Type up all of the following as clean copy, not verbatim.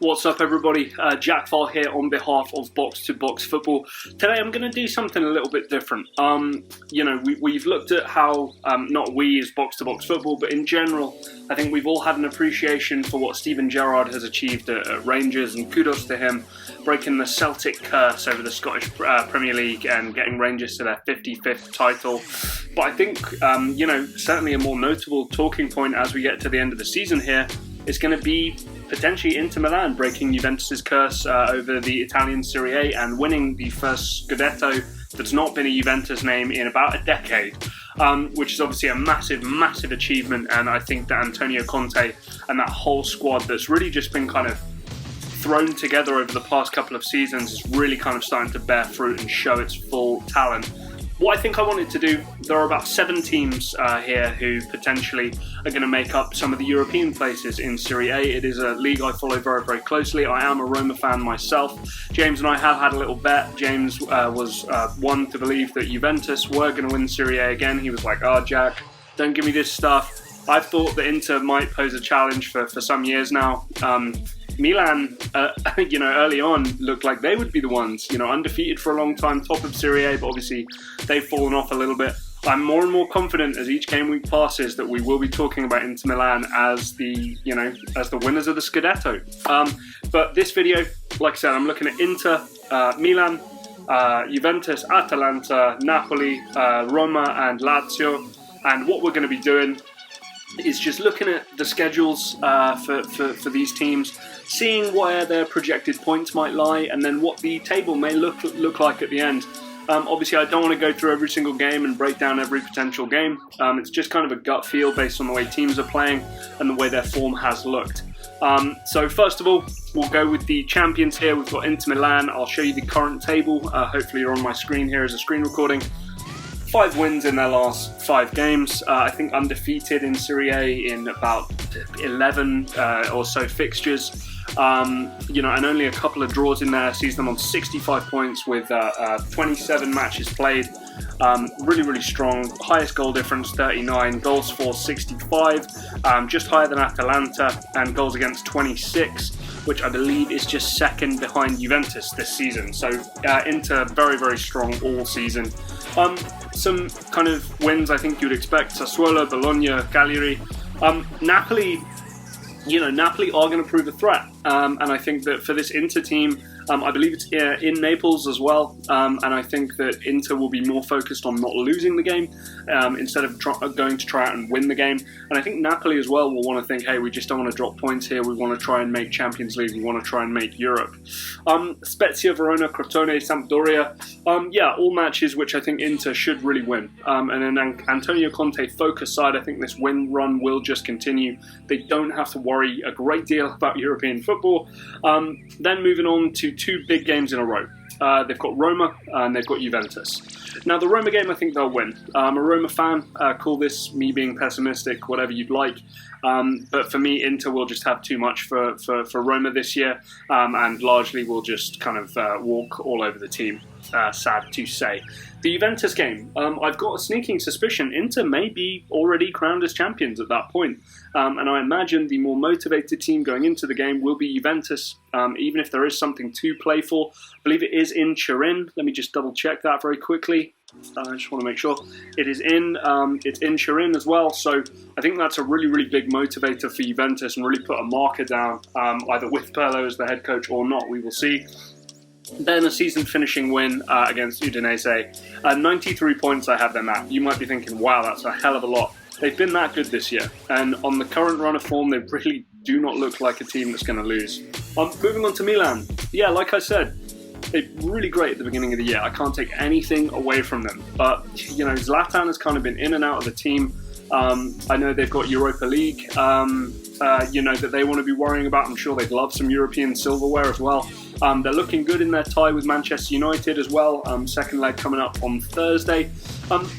What's up, everybody? Jack Fall here on behalf of Box to Box Football. Today I'm going to do something a little bit different. We've looked at how, not we as Box to Box Football, but in general, I think we've all had an appreciation for what Steven Gerrard has achieved at Rangers, and kudos to him, breaking the Celtic curse over the Scottish Premier League and getting Rangers to their 55th title. But I think, certainly a more notable talking point as we get to the end of the season here is going to be potentially Inter Milan breaking Juventus' curse over the Italian Serie A and winning the first Scudetto that's not been a Juventus name in about a decade, which is obviously a massive, massive achievement. And I think that Antonio Conte and that whole squad that's really just been kind of thrown together over the past couple of seasons is really kind of starting to bear fruit and show its full talent. What I think I wanted to do, there are about 7 teams here who potentially are going to make up some of the European places in Serie A. It is a league I follow very, very closely. I am a Roma fan myself. James and I have had a little bet. James was one to believe that Juventus were going to win Serie A again. He was like, Jack, don't give me this stuff. I've thought that Inter might pose a challenge for some years now. Milan, early on looked like they would be the ones, undefeated for a long time, top of Serie A, but obviously they've fallen off a little bit. I'm more and more confident as each game week passes that we will be talking about Inter Milan as the winners of the Scudetto. But this video, like I said, I'm looking at Inter, Milan, Juventus, Atalanta, Napoli, Roma and Lazio. And what we're going to be doing is just looking at the schedules for these teams, seeing where their projected points might lie, and then what the table may look like at the end. Obviously, I don't want to go through every single game and break down every potential game. It's just kind of a gut feel based on the way teams are playing and the way their form has looked. So first of all, we'll go with the champions here. We've got Inter Milan. I'll show you the current table. Hopefully you're on my screen here as a screen recording. 5 wins in their last 5 games. I think undefeated in Serie A in about 11 or so fixtures. And only a couple of draws in there sees them on 65 points with 27 matches played. Really, really strong. Highest goal difference, 39. Goals for 65. Just higher than Atalanta, and goals against 26, which I believe is just second behind Juventus this season. So Inter very, very strong all season. Some kind of wins I think you'd expect: Sassuolo, Bologna, Cagliari. Napoli are going to prove a threat. And I think that for this Inter team, I believe it's in Naples as well. And I think that Inter will be more focused on not losing the game instead of going to try out and win the game. And I think Napoli as well will want to think, hey, we just don't want to drop points here. We want to try and make Champions League. We want to try and make Europe. Spezia, Verona, Crotone, Sampdoria. All matches which I think Inter should really win. And then Antonio Conte focus side, I think this win run will just continue. They don't have to worry a great deal about European football. Then moving on to 2 big games in a row. They've got Roma and they've got Juventus. Now the Roma game, I think they'll win. I'm a Roma fan. Call this me being pessimistic, whatever you'd like. But for me, Inter will just have too much for Roma this year, and largely will just kind of walk all over the team. Sad to say. The Juventus game, I've got a sneaking suspicion Inter may be already crowned as champions at that point. And I imagine the more motivated team going into the game will be Juventus, even if there is something to play for. I believe it is in Turin. Let me just double check that very quickly. I just want to make sure it's in Turin as well. So I think that's a really, really big motivator for Juventus and really put a marker down, either with Pirlo as the head coach or not. We will see. Then a season-finishing win against Udinese. 93 points I have them at. You might be thinking, wow, that's a hell of a lot. They've been that good this year. And on the current run of form, they really do not look like a team that's going to lose. Moving on to Milan. Yeah, like I said, they're really great at the beginning of the year. I can't take anything away from them. But, Zlatan has kind of been in and out of the team. I know they've got Europa League, that they want to be worrying about. I'm sure they'd love some European silverware as well. They're looking good in their tie with Manchester United as well. Second leg coming up on Thursday.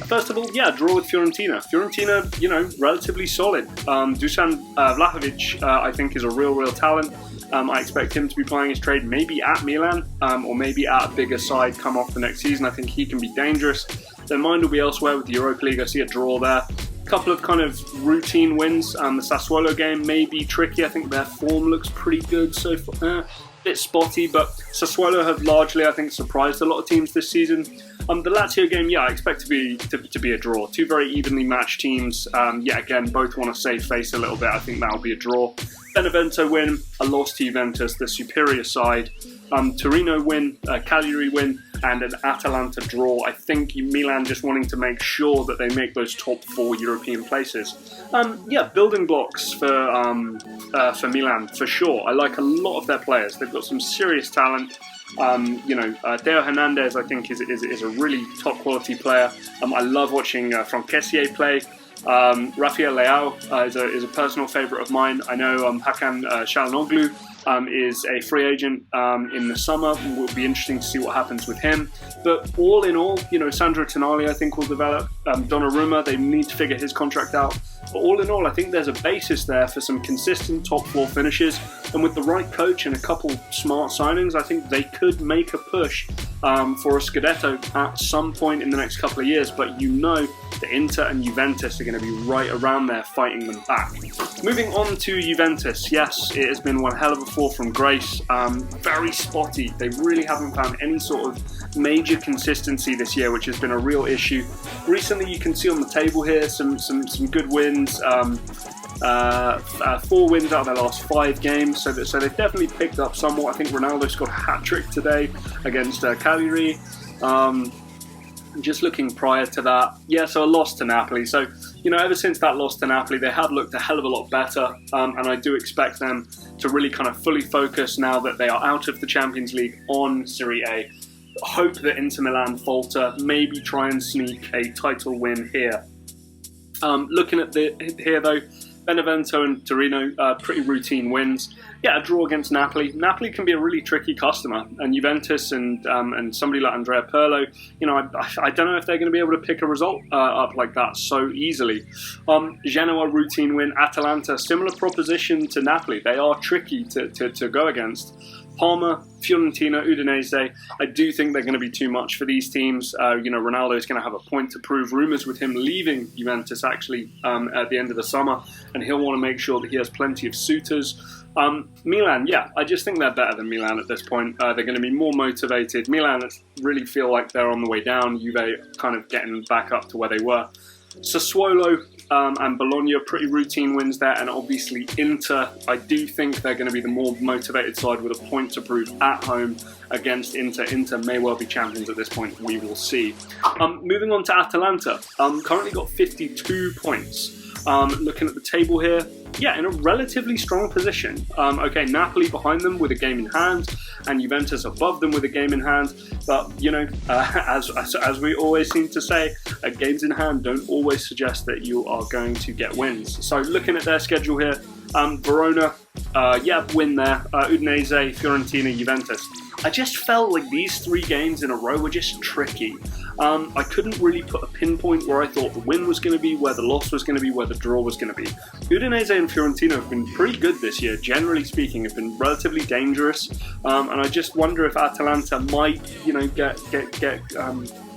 First of all, draw with Fiorentina. Fiorentina, relatively solid. Dusan Vlahovic, I think, is a real talent. I expect him to be playing his trade maybe at Milan or maybe at a bigger side come off the next season. I think he can be dangerous. Their mind will be elsewhere with the Europa League. I see a draw there. couple of kind of routine wins. The Sassuolo game may be tricky. I think their form looks pretty good so far. Bit spotty, but Sassuolo have largely, I think, surprised a lot of teams this season. The Lazio game, I expect to be a draw. Two very evenly matched teams. Again, both want to save face a little bit. I think that'll be a draw. Benevento win, a loss to Juventus, the superior side. Torino win, Cagliari win, and an Atalanta draw. I think Milan just wanting to make sure that they make those top 4 European places. Building blocks for Milan, for sure. I like a lot of their players. They've got some serious talent. Theo Hernandez, I think, is a really top quality player. I love watching Franquessier play. Rafael Leao is a personal favourite of mine. I know Hakan Çalhanoğlu is a free agent in the summer. It will be interesting to see what happens with him. But all in all, Sandro Tonali, I think, will develop. Donnarumma, they need to figure his contract out. But all in all, I think there's a basis there for some consistent top 4 finishes. And with the right coach and a couple smart signings, I think they could make a push for a Scudetto at some point in the next couple of years. But the Inter and Juventus are going to be right around there fighting them back. Moving on to Juventus, yes, it has been one hell of a fall from grace. Very spotty. They really haven't found any sort of major consistency this year, which has been a real issue. Recently, you can see on the table here some good wins. 4 wins out of their last 5 games, so they've definitely picked up somewhat. I think Ronaldo scored a hat-trick today against Cagliari. Just looking prior to that, so a loss to Napoli. So, ever since that loss to Napoli, they have looked a hell of a lot better, and I do expect them to really kind of fully focus now that they are out of the Champions League on Serie A. Hope that Inter Milan falter, maybe try and sneak a title win here. Looking at here though, Benevento and Torino, pretty routine wins. A draw against Napoli. Napoli can be a really tricky customer, and Juventus and somebody like Andrea Pirlo, I don't know if they're going to be able to pick a result up like that so easily. Genoa, routine win. Atalanta, similar proposition to Napoli. They are tricky to go against. Parma, Fiorentina, Udinese, I do think they're going to be too much for these teams. Ronaldo is going to have a point to prove. Rumours with him leaving Juventus actually at the end of the summer, and he'll want to make sure that he has plenty of suitors. Milan, I just think they're better than Milan at this point. They're going to be more motivated. Milan really feel like they're on the way down. Juve kind of getting back up to where they were. Sassuolo and Bologna, pretty routine wins there, and obviously Inter, I do think they're going to be the more motivated side with a point to prove at home against Inter. Inter may well be champions at this point, we will see. Moving on to Atalanta, currently got 52 points. Looking at the table here, in a relatively strong position. Napoli behind them with a game in hand, and Juventus above them with a game in hand. But, as we always seem to say, games in hand don't always suggest that you are going to get wins. So looking at their schedule here, Verona, win there. Udinese, Fiorentina, Juventus. I just felt like these 3 games in a row were just tricky. I couldn't really put a pinpoint where I thought the win was going to be, where the loss was going to be, where the draw was going to be. Udinese and Fiorentina have been pretty good this year, generally speaking, have been relatively dangerous. And I just wonder if Atalanta might,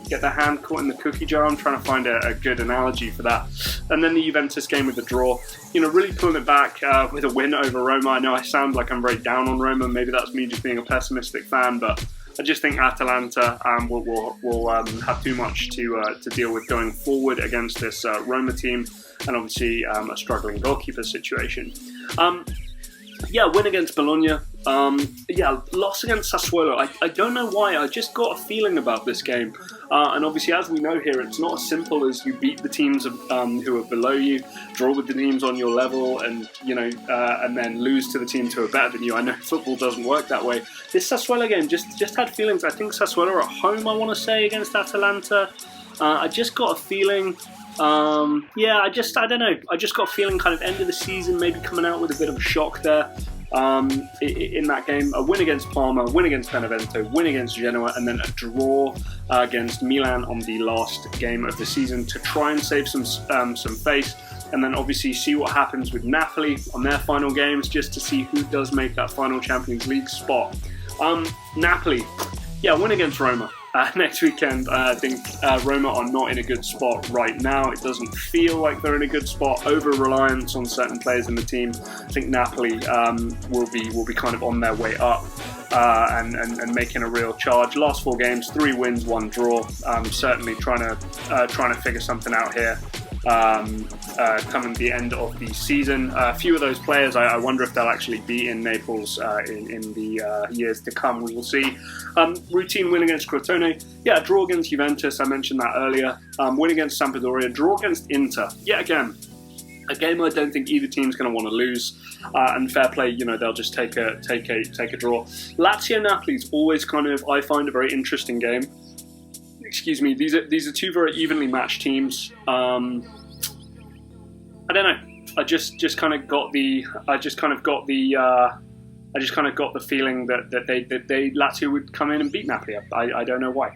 get their hand caught in the cookie jar. I'm trying to find a good analogy for that. And then the Juventus game with the draw, really pulling it back with a win over Roma. I know I sound like I'm very down on Roma. Maybe that's me just being a pessimistic fan, but I just think Atalanta will have too much to deal with going forward against this Roma team, and obviously a struggling goalkeeper situation. Win against Bologna. Loss against Sassuolo. I don't know why. I just got a feeling about this game. And obviously, as we know here, it's not as simple as you beat the teams who are below you, draw with the teams on your level, and and then lose to the teams who are better than you. I know football doesn't work that way. This Sassuolo game just had feelings. I think Sassuolo are at home, I want to say, against Atalanta. I just got a feeling. I don't know. I just got a feeling kind of end of the season, maybe coming out with a bit of a shock there. In that game, a win against Parma, a win against Benevento, win against Genoa, and then a draw against Milan on the last game of the season to try and save some face, and then obviously see what happens with Napoli on their final games, just to see who does make that final Champions League spot. Napoli, win against Roma. next weekend. I think Roma are not in a good spot right now. It doesn't feel like they're in a good spot. Over-reliance on certain players in the team. I think Napoli will be kind of on their way up and making a real charge. Last 4 games, 3 wins, 1 draw. Certainly trying to figure something out here. Coming the end of the season. A few of those players, I wonder if they'll actually be in Naples in the years to come. We will see. Routine win against Crotone. Yeah, draw against Juventus. I mentioned that earlier. Win against Sampdoria. Draw against Inter. Yet again, a game I don't think either team's going to want to lose. And fair play, they'll just take a draw. Lazio-Napoli is always kind of, I find, a very interesting game. Excuse me. These are 2 very evenly matched teams. I don't know. I just kind of got the feeling that Lazio would come in and beat Napoli. I don't know why.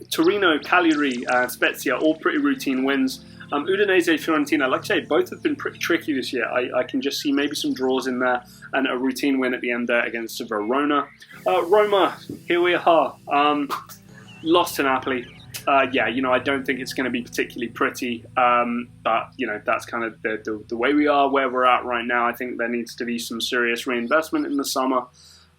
Torino, Cagliari, Spezia, all pretty routine wins. Udinese, Fiorentina, like I say, both have been pretty tricky this year. I can just see maybe some draws in there and a routine win at the end there against Verona. Roma, here we are. Lost to Napoli. I don't think it's going to be particularly pretty, but that's kind of the way we are, where we're at right now. I think there needs to be some serious reinvestment in the summer,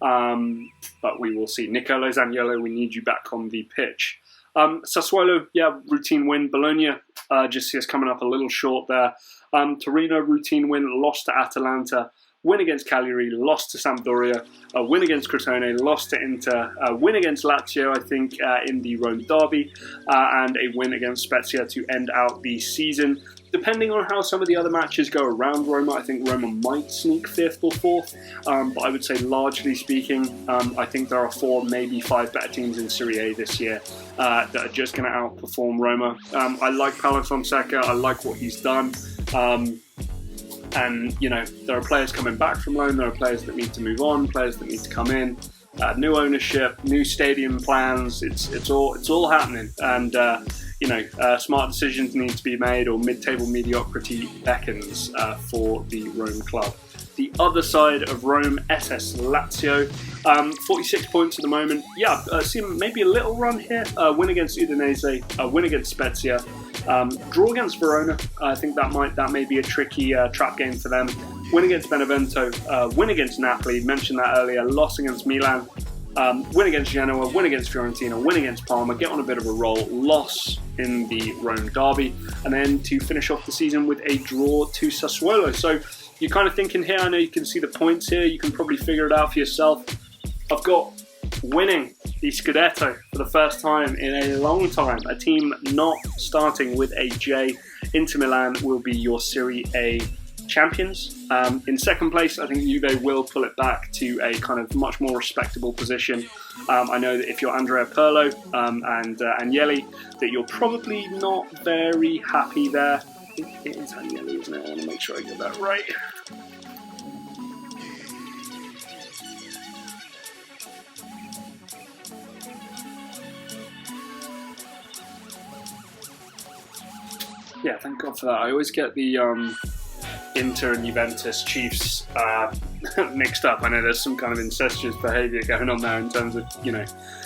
but we will see. Nicolo Zaniolo, we need you back on the pitch. Sassuolo, routine win. Bologna just see us coming up a little short there. Torino, routine win, lost to Atalanta. Win against Cagliari, lost to Sampdoria, a win against Crotone, lost to Inter, a win against Lazio, I think, in the Rome derby, and a win against Spezia to end out the season. Depending on how some of the other matches go around Roma, I think Roma might sneak 5th or 4th, but I would say largely speaking, I think there are 4, maybe 5 better teams in Serie A this year that are just going to outperform Roma. I like Paulo Fonseca, I like what he's done. And, there are players coming back from loan, there are players that need to move on, players that need to come in, new ownership, new stadium plans, it's all happening. And, smart decisions need to be made, or mid-table mediocrity beckons for the Rome club. The other side of Rome, SS Lazio, 46 points at the moment. See maybe a little run here. Win against Udinese, win against Spezia, draw against Verona. I think that may be a tricky trap game for them. Win against Benevento, win against Napoli, mentioned that earlier, loss against Milan, win against Genoa, win against Fiorentina, win against Parma, get on a bit of a roll, loss in the Rome derby, and then to finish off the season with a draw to Sassuolo. So you're kind of thinking here, I know you can see the points here, you can probably figure it out for yourself. I've got winning the Scudetto for the first time in a long time, a team not starting with a J. Inter Milan will be your Serie A champions. In second place, I think Juve will pull it back to a kind of much more respectable position. I know that if you're Andrea Pirlo and Agnelli, that you're probably not very happy there. It is Agnelli, isn't it? I want to make sure I get that right. Yeah, thank God for that. I always get the Inter and Juventus Chiefs mixed up. I know there's some kind of incestuous behaviour going on there in terms of,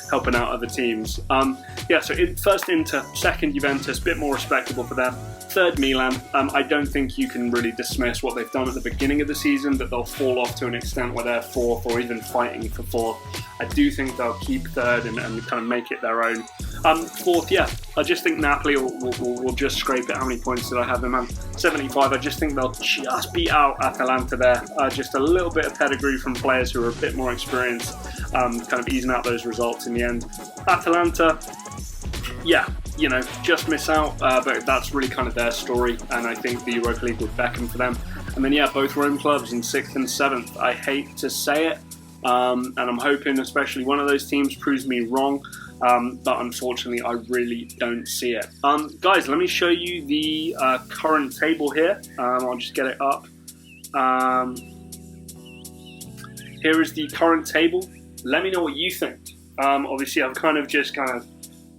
helping out other teams. So first Inter, second Juventus, bit more respectable for them. Third Milan. I don't think you can really dismiss what they've done at the beginning of the season, that they'll fall off to an extent where they're 4th or even fighting for 4th. I do think they'll keep third and kind of make it their own. 4th, I just think Napoli will just scrape it. How many points did I have them, man? 75. I just think they'll just beat out Atalanta there. Just a little bit of pedigree from players who are a bit more experienced, kind of easing out those results in the end. Atalanta, just miss out, but that's really kind of their story, and I think the Europa League would beckon for them. And then, both Rome clubs in 6th and 7th. I hate to say it, and I'm hoping especially one of those teams proves me wrong. But unfortunately, I really don't see it. Guys, let me show you the current table here. I'll just get it up. Here is the current table. Let me know what you think. Obviously, I've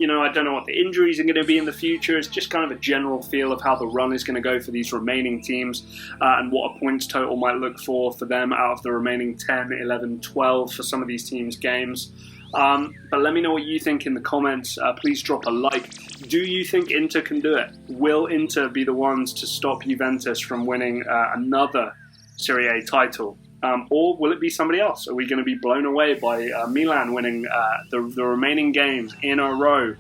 I don't know what the injuries are going to be in the future. It's just kind of a general feel of how the run is going to go for these remaining teams and what a points total might look for them out of the remaining 10, 11, 12 for some of these teams' games. But let me know what you think in the comments. Please drop a like. Do you think Inter can do it? Will Inter be the ones to stop Juventus from winning another Serie A title? Or will it be somebody else? Are we going to be blown away by Milan winning the remaining games in a row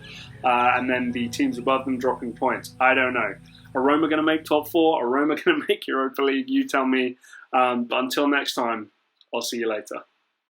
and then the teams above them dropping points? I don't know. Are Roma going to make top four? Are Roma going to make Europa League? You tell me. But until next time, I'll see you later.